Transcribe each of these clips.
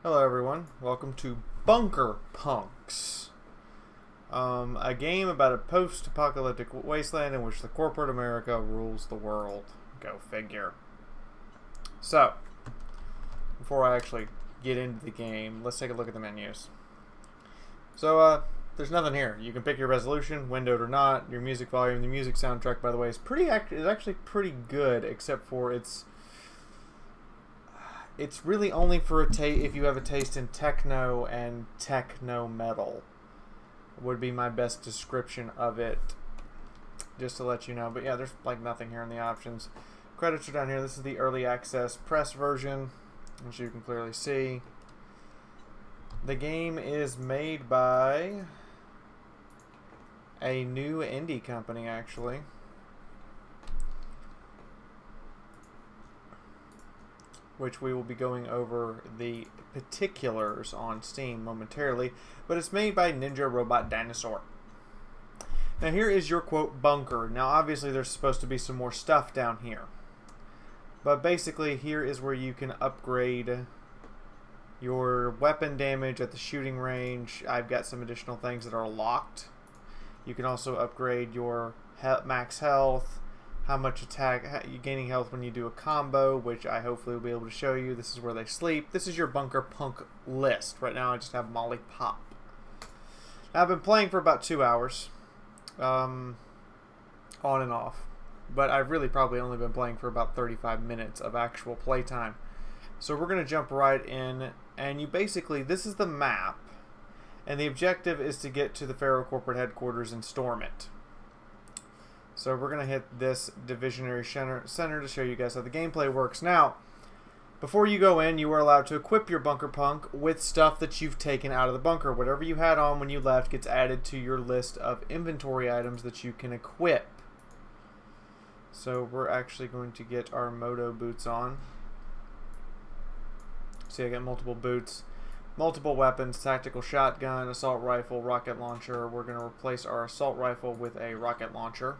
Hello everyone, welcome to Bunker Punks, a game about a post-apocalyptic wasteland in which the corporate America rules the world. Go figure. So, before I actually get into the game, let's take a look at the menus. So, there's nothing here. You can pick your resolution, windowed or not, your music volume. The music soundtrack, by the way, is actually pretty good, except for it's really only for if you have a taste in techno and techno metal would be my best description of it, just to let you know. But yeah, there's like nothing here in the options. Credits are down here. This is the early access press version, which you can clearly see. The game is made by a new indie company, actually. Which we will be going over the particulars on Steam momentarily, but it's made by Ninja Robot Dinosaur. Now here is your quote bunker. Now obviously there's supposed to be some more stuff down here, but basically here is where you can upgrade your weapon damage at the shooting range. I've got some additional things that are locked. You can also upgrade your max health, how much attack you're gaining health when you do a combo, which I hopefully will be able to show you. This is where they sleep. This is your bunker punk list. Right now I just have Molly Pop. Now, I've been playing for about 2 hours, on and off, but I've really probably only been playing for about 35 minutes of actual playtime. So we're going to jump right in, and you basically, this is the map, and the objective is to get to the Fiaura corporate headquarters and storm it. So we're going to hit this divisionary center to show you guys how the gameplay works. Now, before you go in, you are allowed to equip your bunker punk with stuff that you've taken out of the bunker. Whatever you had on when you left gets added to your list of inventory items that you can equip. So we're actually going to get our moto boots on. See, I got multiple boots, multiple weapons, tactical shotgun, assault rifle, rocket launcher. We're going to replace our assault rifle with a rocket launcher.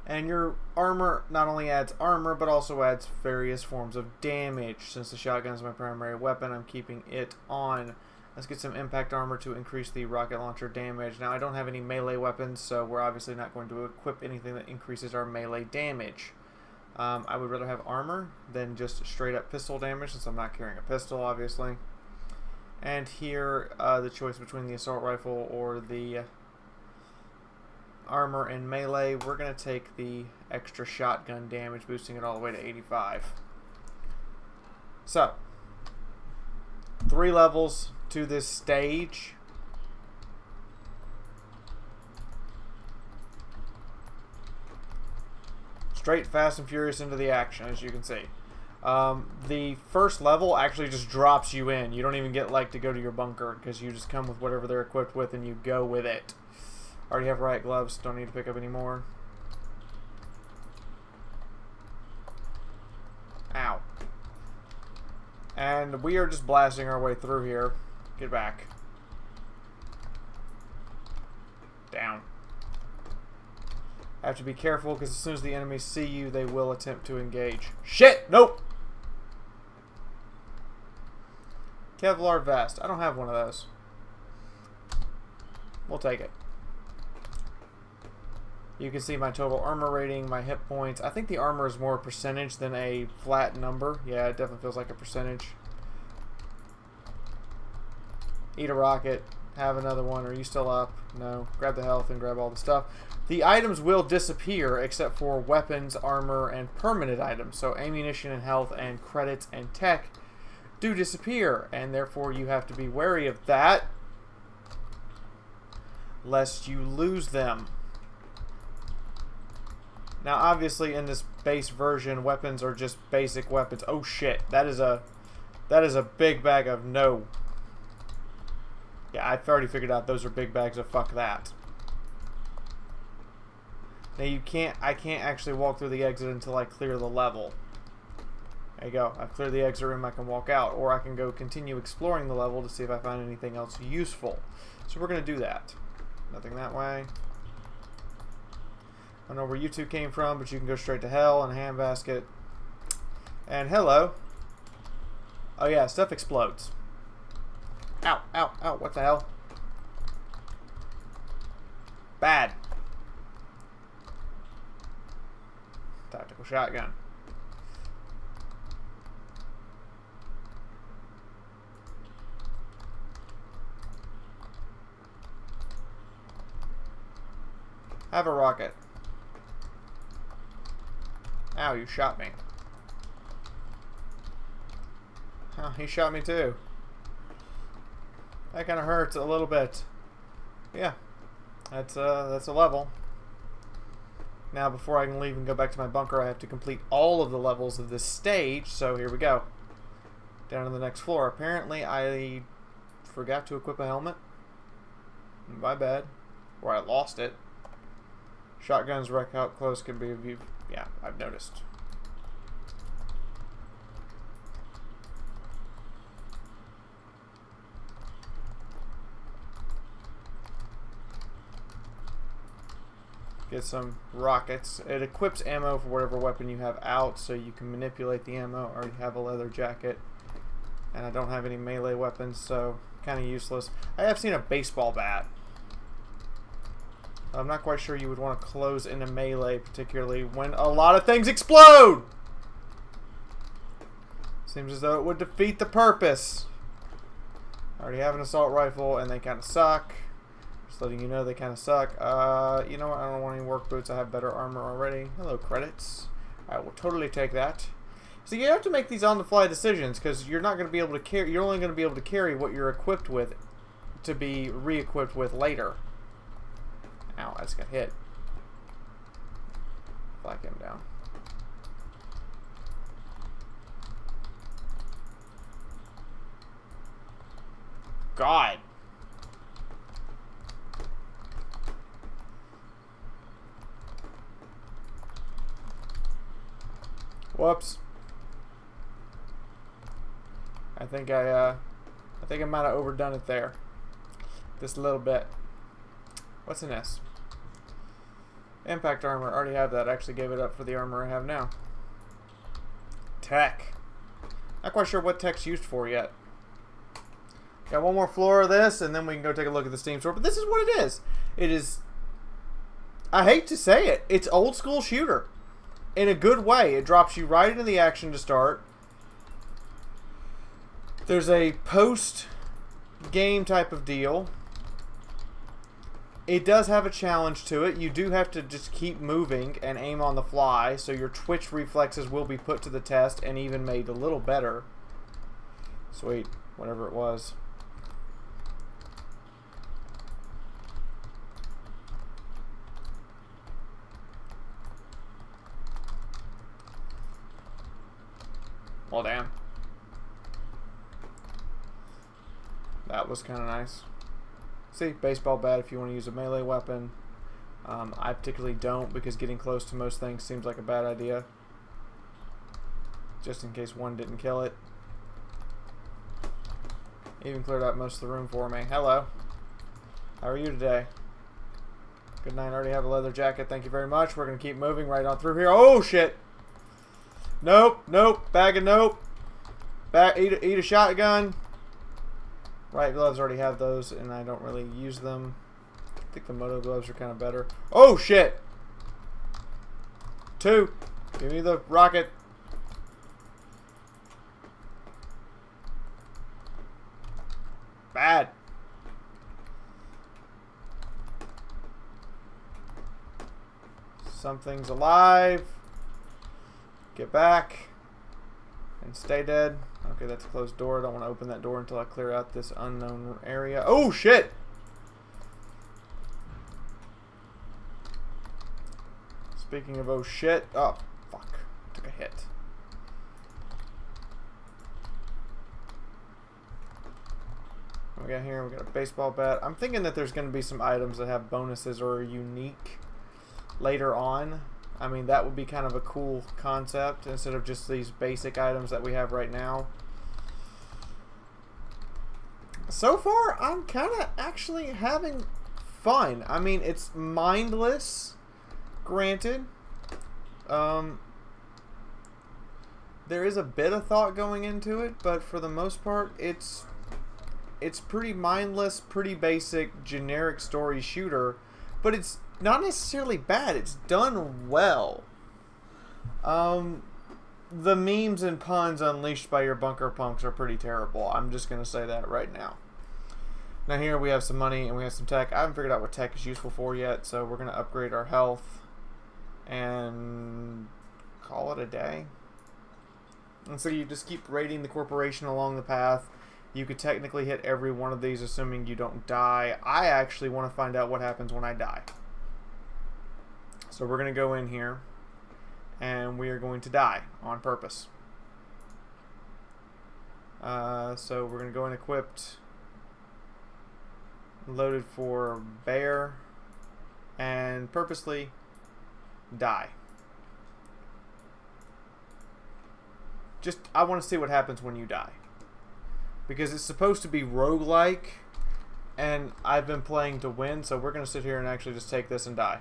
And your armor not only adds armor, but also adds various forms of damage. Since the shotgun is my primary weapon, I'm keeping it on. Let's get some impact armor to increase the rocket launcher damage. Now, I don't have any melee weapons, so we're obviously not going to equip anything that increases our melee damage. I would rather have armor than just straight up pistol damage, since I'm not carrying a pistol, obviously. And here, the choice between the assault rifle or the armor and melee, we're going to take the extra shotgun damage, boosting it all the way to 85. So, 3 levels to this stage. Straight fast and furious into the action, as you can see. The first level actually just drops you in. You don't even get to go to your bunker, because you just come with whatever they're equipped with and you go with it. Already have riot gloves, don't need to pick up any more. Ow. And we are just blasting our way through here. Get back. Down. Have to be careful, because as soon as the enemies see you, they will attempt to engage. Shit! Nope! Kevlar vest. I don't have one of those. We'll take it. You can see my total armor rating, my hit points. I think the armor is more a percentage than a flat number. Yeah, it definitely feels like a percentage. Eat a rocket. Have another one. Are you still up? No. Grab the health and grab all the stuff. The items will disappear except for weapons, armor, and permanent items. So ammunition and health and credits and tech do disappear. And therefore you have to be wary of that, lest you lose them. Now, obviously, in this base version, weapons are just basic weapons. Oh shit! That is a big bag of no. Yeah, I've already figured out those are big bags of fuck that. Now I can't actually walk through the exit until I clear the level. There you go. I've cleared the exit room. I can walk out, or I can go continue exploring the level to see if I find anything else useful. So we're gonna do that. Nothing that way. I don't know where you two came from, but you can go straight to hell in a handbasket. And hello. Oh yeah, stuff explodes. Ow, ow, ow, what the hell? Bad. Tactical shotgun. Have a rocket. Ow, you shot me. Oh, he shot me too. That kind of hurts a little bit. Yeah, that's a level. Now, before I can leave and go back to my bunker, I have to complete all of the levels of this stage. So here we go. Down to the next floor. Apparently, I forgot to equip a helmet. My bad. Or I lost it. Shotguns wreck out close can be viewed. Yeah, I've noticed. Get some rockets. It equips ammo for whatever weapon you have out, so you can manipulate the ammo. I already have a leather jacket, and I don't have any melee weapons, so kind of useless. I have seen a baseball bat. I'm not quite sure you would want to close into melee, particularly when a lot of things explode! Seems as though it would defeat the purpose. I already have an assault rifle, and they kind of suck. Just letting you know they kind of suck. You know what? I don't want any work boots. I have better armor already. Hello, credits. I will totally take that. So you have to make these on-the-fly decisions, because you're not going to be able to carry. You're only going to be able to carry what you're equipped with to be re-equipped with later. Ow, I just got hit. Black him down. God. Whoops. I think I might have overdone it there. Just a little bit. What's in this? Impact armor. I already have that. I actually gave it up for the armor I have now. Tech. Not quite sure what tech's used for yet. Got one more floor of this, and then we can go take a look at the Steam store. But this is what it is. It is... I hate to say it. It's old school shooter. In a good way. It drops you right into the action to start. There's a post-game type of deal. It does have a challenge to it. You do have to just keep moving and aim on the fly, so your twitch reflexes will be put to the test and even made a little better. Sweet. Whatever it was. Well, damn. That was kind of nice. See, baseball bat if you want to use a melee weapon. I particularly don't, because getting close to most things seems like a bad idea. Just in case one didn't kill it. Even cleared out most of the room for me. Hello. How are you today? Good night. I already have a leather jacket. Thank you very much. We're going to keep moving right on through here. Oh, shit. Nope. Nope. Bag of nope. Eat a shotgun. Right gloves, already have those, and I don't really use them. I think the moto gloves are kind of better. Oh, shit! 2. Give me the rocket. Bad. Something's alive. Get back. And stay dead. Okay, that's a closed door. I don't want to open that door until I clear out this unknown area. Oh, shit! Speaking of oh, shit. Oh, fuck. Took a hit. What we got here? We got a baseball bat. I'm thinking that there's going to be some items that have bonuses or are unique later on. I mean, that would be kind of a cool concept instead of just these basic items that we have right now. So far, I'm kind of actually having fun. I mean, it's mindless, granted. There is a bit of thought going into it, but for the most part, it's It's pretty mindless, pretty basic, generic story shooter, but it's not necessarily bad. It's done well. The memes and puns unleashed by your bunker punks are pretty terrible. I'm just going to say that right now. Now here we have some money and we have some tech. I haven't figured out what tech is useful for yet, so we're going to upgrade our health and call it a day. And so you just keep raiding the corporation along the path. You could technically hit every one of these assuming you don't die. I actually want to find out what happens when I die. So we're going to go in here and we are going to die on purpose. So we're going to go in equipped, loaded for bear, and purposely die. Just, I want to see what happens when you die. Because it's supposed to be roguelike, and I've been playing to win, so we're going to sit here and actually just take this and die.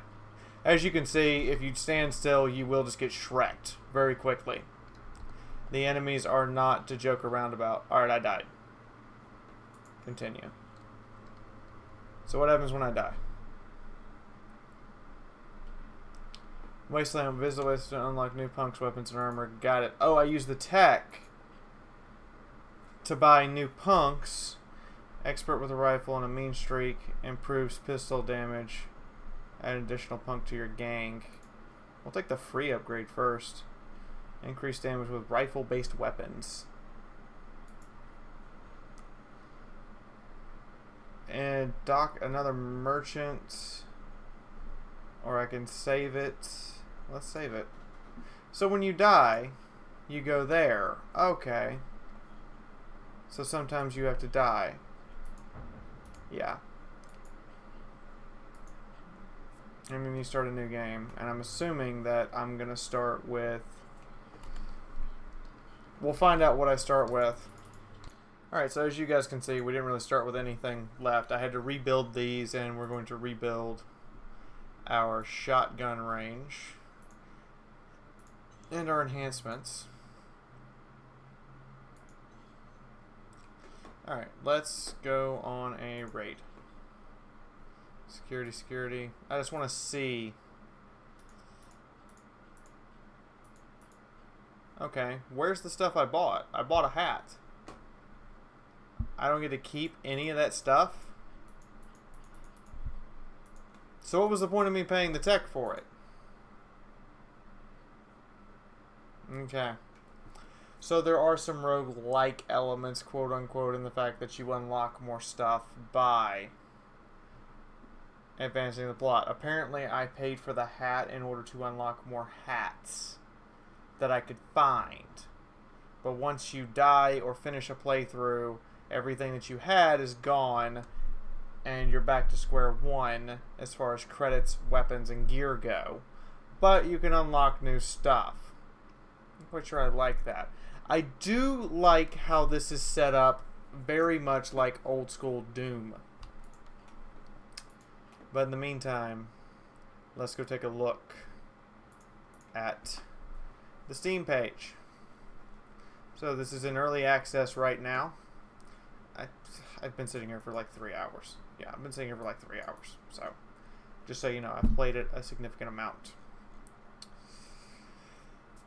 As you can see, if you stand still, you will just get shreked very quickly. The enemies are not to joke around about. Alright, I died. Continue. So what happens when I die? Wasteland, visit the Wasteland to unlock new punks, weapons, and armor. Got it. Oh, I use the tech to buy new punks. Expert with a rifle and a mean streak. Improves pistol damage. Add additional punk to your gang. We'll take the free upgrade first. Increase damage with rifle-based weapons. And dock another merchant. Or I can save it. Let's save it. So when you die, you go there. Okay. So sometimes you have to die. Yeah. And then you start a new game. And I'm assuming that I'm going to start with... We'll find out what I start with. Alright, so as you guys can see, we didn't really start with anything left. I had to rebuild these, and we're going to rebuild our shotgun range and our enhancements. Alright, let's go on a raid. Security, security. I just want to see. Okay, where's the stuff I bought? I bought a hat. I don't get to keep any of that stuff? So what was the point of me paying the tech for it? Okay. So there are some rogue-like elements, quote-unquote, in the fact that you unlock more stuff by advancing the plot. Apparently, I paid for the hat in order to unlock more hats that I could find. But once you die or finish a playthrough, everything that you had is gone, and you're back to square one as far as credits, weapons, and gear go. But you can unlock new stuff. I'm quite sure I like that. I do like how this is set up very much like old school Doom. But in the meantime, let's go take a look at the Steam page. So this is in early access right now. I've been sitting here for like 3 hours. Yeah, I've been sitting here for like 3 hours. So, just so you know, I've played it a significant amount.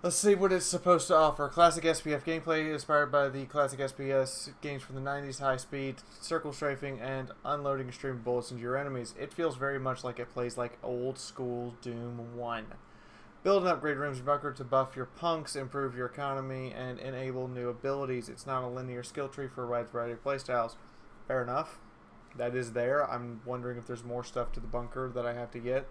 Let's see what it's supposed to offer. Classic SPF gameplay inspired by the classic SPS games from the 90s. High speed, circle strafing, and unloading extreme bullets into your enemies. It feels very much like it plays like old school Doom 1. Build and upgrade rooms and bunker to buff your punks, improve your economy, and enable new abilities. It's not a linear skill tree for a wide variety of playstyles. Fair enough. That is there. I'm wondering if there's more stuff to the bunker that I have to get.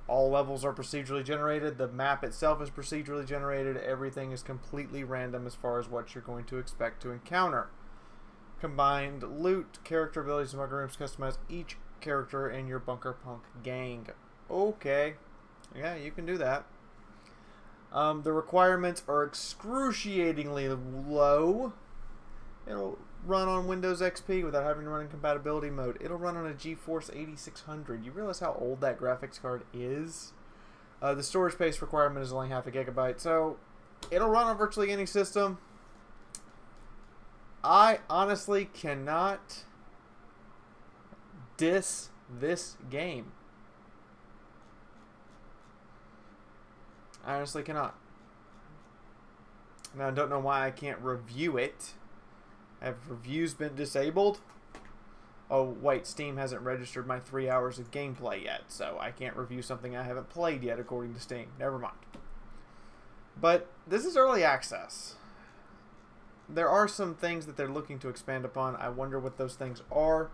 All levels are procedurally generated. The map itself is procedurally generated. Everything is completely random as far as what you're going to expect to encounter. Combined loot, character abilities, and bunker rooms customize each character in your bunker punk gang. Okay. Yeah, you can do that. The requirements are excruciatingly low. It'll run on Windows XP without having to run in compatibility mode. It'll run on a GeForce 8600. You realize how old that graphics card is? The storage space requirement is only half a gigabyte, so it'll run on virtually any system. I honestly cannot diss this game. I honestly cannot. Now, I don't know why I can't review it. Have reviews been disabled? Oh, wait, Steam hasn't registered my 3 hours of gameplay yet, so I can't review something I haven't played yet, according to Steam. Never mind. But this is early access. There are some things that they're looking to expand upon. I wonder what those things are.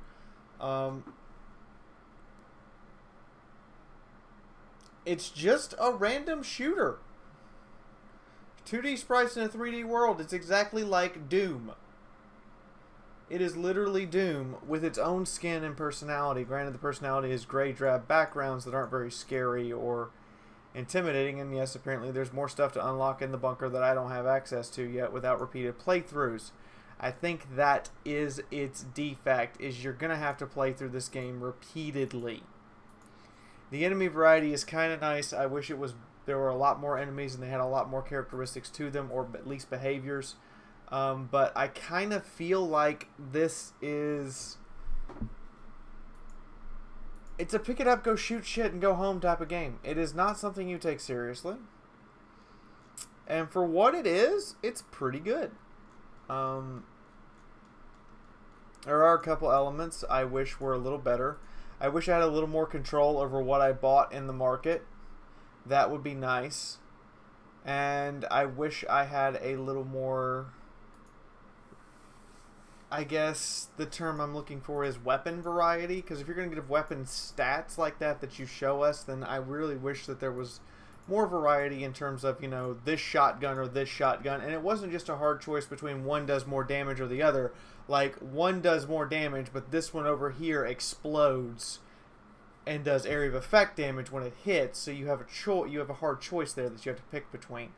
It's just a random shooter. 2D sprites in a 3D world. It's exactly like Doom. It is literally Doom with its own skin and personality. Granted, the personality is gray, drab backgrounds that aren't very scary or intimidating. And yes, apparently there's more stuff to unlock in the bunker that I don't have access to yet without repeated playthroughs. I think that is its defect, is you're going to have to play through this game repeatedly. The enemy variety is kind of nice. I wish there were a lot more enemies and they had a lot more characteristics to them, or at least behaviors. But I kind of feel like this is... It's a pick it up, go shoot shit, and go home type of game. It is not something you take seriously. And for what it is, it's pretty good. There are a couple elements I wish were a little better. I wish I had a little more control over what I bought in the market. That would be nice. And I wish I had a little more... I guess the term I'm looking for is weapon variety. Because if you're going to give weapon stats like that you show us, then I really wish that there was more variety in terms of, you know, this shotgun or this shotgun. And it wasn't just a hard choice between one does more damage or the other. Like, one does more damage, but this one over here explodes and does area of effect damage when it hits. So you have a hard choice there that you have to pick between.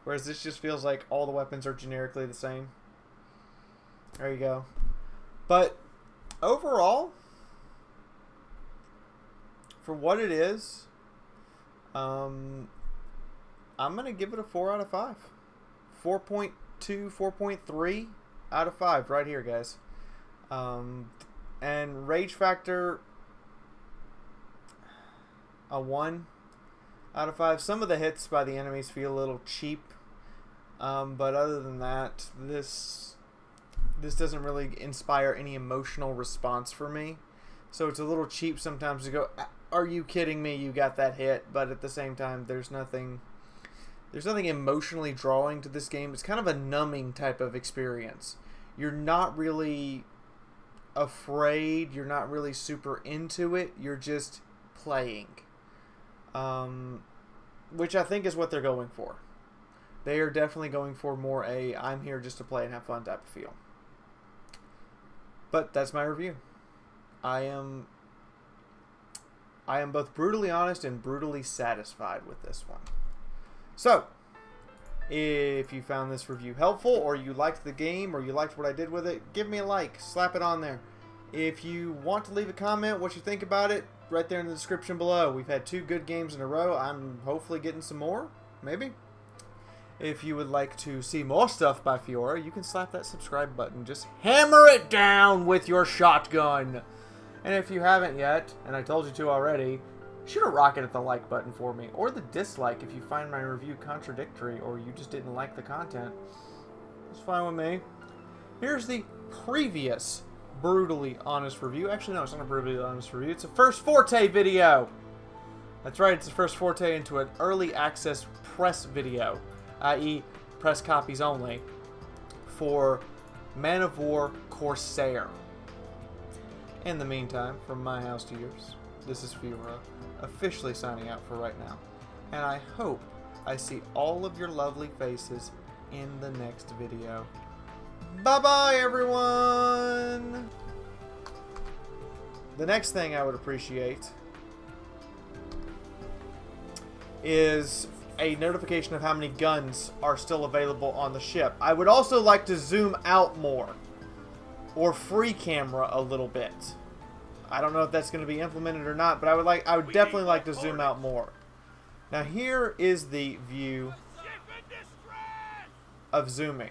Whereas this just feels like all the weapons are generically the same. There you go. But overall, for what it is, I'm going to give it a 4 out of 5. 4.2, 4.3 out of 5 right here, guys. And rage factor, a 1 out of 5. Some of the hits by the enemies feel a little cheap. But other than that, this doesn't really inspire any emotional response for me. So it's a little cheap sometimes to go, are you kidding me? You got that hit. But at the same time, there's nothing emotionally drawing to this game. It's kind of a numbing type of experience. You're not really afraid. You're not really super into it. You're just playing. Which I think is what they're going for. They are definitely going for more I'm here just to play and have fun type of feel. But that's my review. I am both brutally honest and brutally satisfied with this one. So, if you found this review helpful, or you liked the game, or you liked what I did with it, give me a like. Slap it on there. If you want to leave a comment, what you think about it, right there in the description below. We've had 2 good games in a row. I'm hopefully getting some more. Maybe. If you would like to see more stuff by Fiaura, you can slap that subscribe button. Just hammer it down with your shotgun. And if you haven't yet, and I told you to already, shoot a rocket at the like button for me. Or the dislike if you find my review contradictory or you just didn't like the content. It's fine with me. Here's the previous brutally honest review. Actually, no, it's not a brutally honest review. It's a first forte video. That's right, it's the first forte into an early access press video. I.e. press copies only, for Man of War Corsair. In the meantime, from my house to yours, this is Fiaura, officially signing out for right now. And I hope I see all of your lovely faces in the next video. Bye-bye, everyone! The next thing I would appreciate is a notification of how many guns are still available on the ship. I would also like to zoom out more, or free camera a little bit. I don't know if that's going to be implemented or not, but I would definitely like to zoom out more. Now here is the view of zooming.